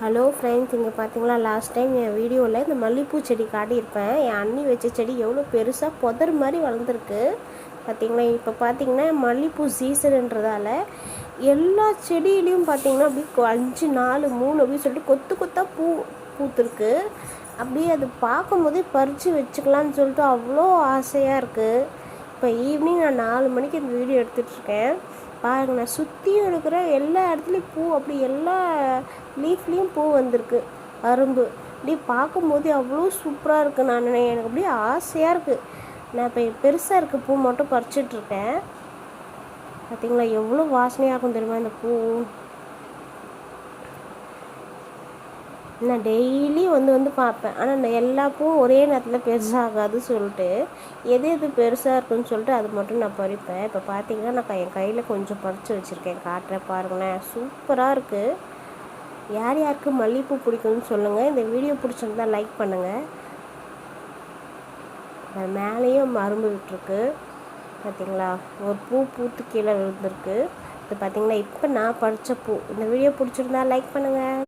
Hello friends, இங்கே பார்த்தீங்களா, last time என் வீடியோவில் இந்த மல்லிகைப்பூ செடி காட்டியிருப்பேன். என் அண்ணி வச்ச செடி எவ்வளோ பெருசாக புதர் மாதிரி வளர்ந்துருக்கு பார்த்தீங்களா. இப்போ பார்த்தீங்கன்னா மல்லிகைப்பூ சீசனுன்றதால எல்லா செடியிலையும் பார்த்தீங்கன்னா அப்படி 5 4 3 அப்படின்னு சொல்லிட்டு கொத்து கொத்தாக பூத்துருக்கு. அப்படியே அது பார்க்கும்போதே பறித்து வச்சுக்கலான்னு சொல்லிட்டு அவ்வளோ ஆசையாக இருக்குது. இப்போ ஈவினிங் நான் 4 மணிக்கு இந்த வீடியோ எடுத்துகிட்ருக்கேன். பாருங்க, நான் சுற்றியும் இருக்கிற எல்லா இடத்துலையும் பூ, அப்படி எல்லா லீஃப்லேயும் பூ வந்திருக்கு. அரும்பு அப்படி பார்க்கும்போது அவ்வளோ சூப்பராக இருக்குது. எனக்கு அப்படியே ஆசையாக இருக்குது. நான் இப்போ பெருசாக இருக்க பூ மட்டும் பறிச்சிட்ருக்கேன். பார்த்தீங்களா எவ்வளோ வாசனையாக இருக்கும் தெரியுமா இந்த பூ. நான் டெய்லி வந்து பார்ப்பேன். ஆனால் இந்த எல்லா பூவும் ஒரே நேரத்தில் பெருசாகாது சொல்லிட்டு எது பெருசாக இருக்குன்னு சொல்லிட்டு அது மட்டும் நான் பறிப்பேன். இப்போ பார்த்தீங்கன்னா நான் என் கையில் கொஞ்சம் பறித்து வச்சுருக்கேன், காட்டுறேன் பாருங்களேன். சூப்பராக இருக்குது. யார் யாருக்கு மல்லிகைப்பூ பிடிக்கும்னு சொல்லுங்கள். இந்த வீடியோ பிடிச்சிருந்தா லைக் பண்ணுங்கள். மேலேயும் அரும்பு விட்டுருக்கு பார்த்தீங்களா. ஒரு பூ பூத்து கீழே விழுந்திருக்கு. இது பார்த்தீங்கன்னா இப்போ நான் பறித்த பூ. இந்த வீடியோ பிடிச்சிருந்தா லைக் பண்ணுங்கள்.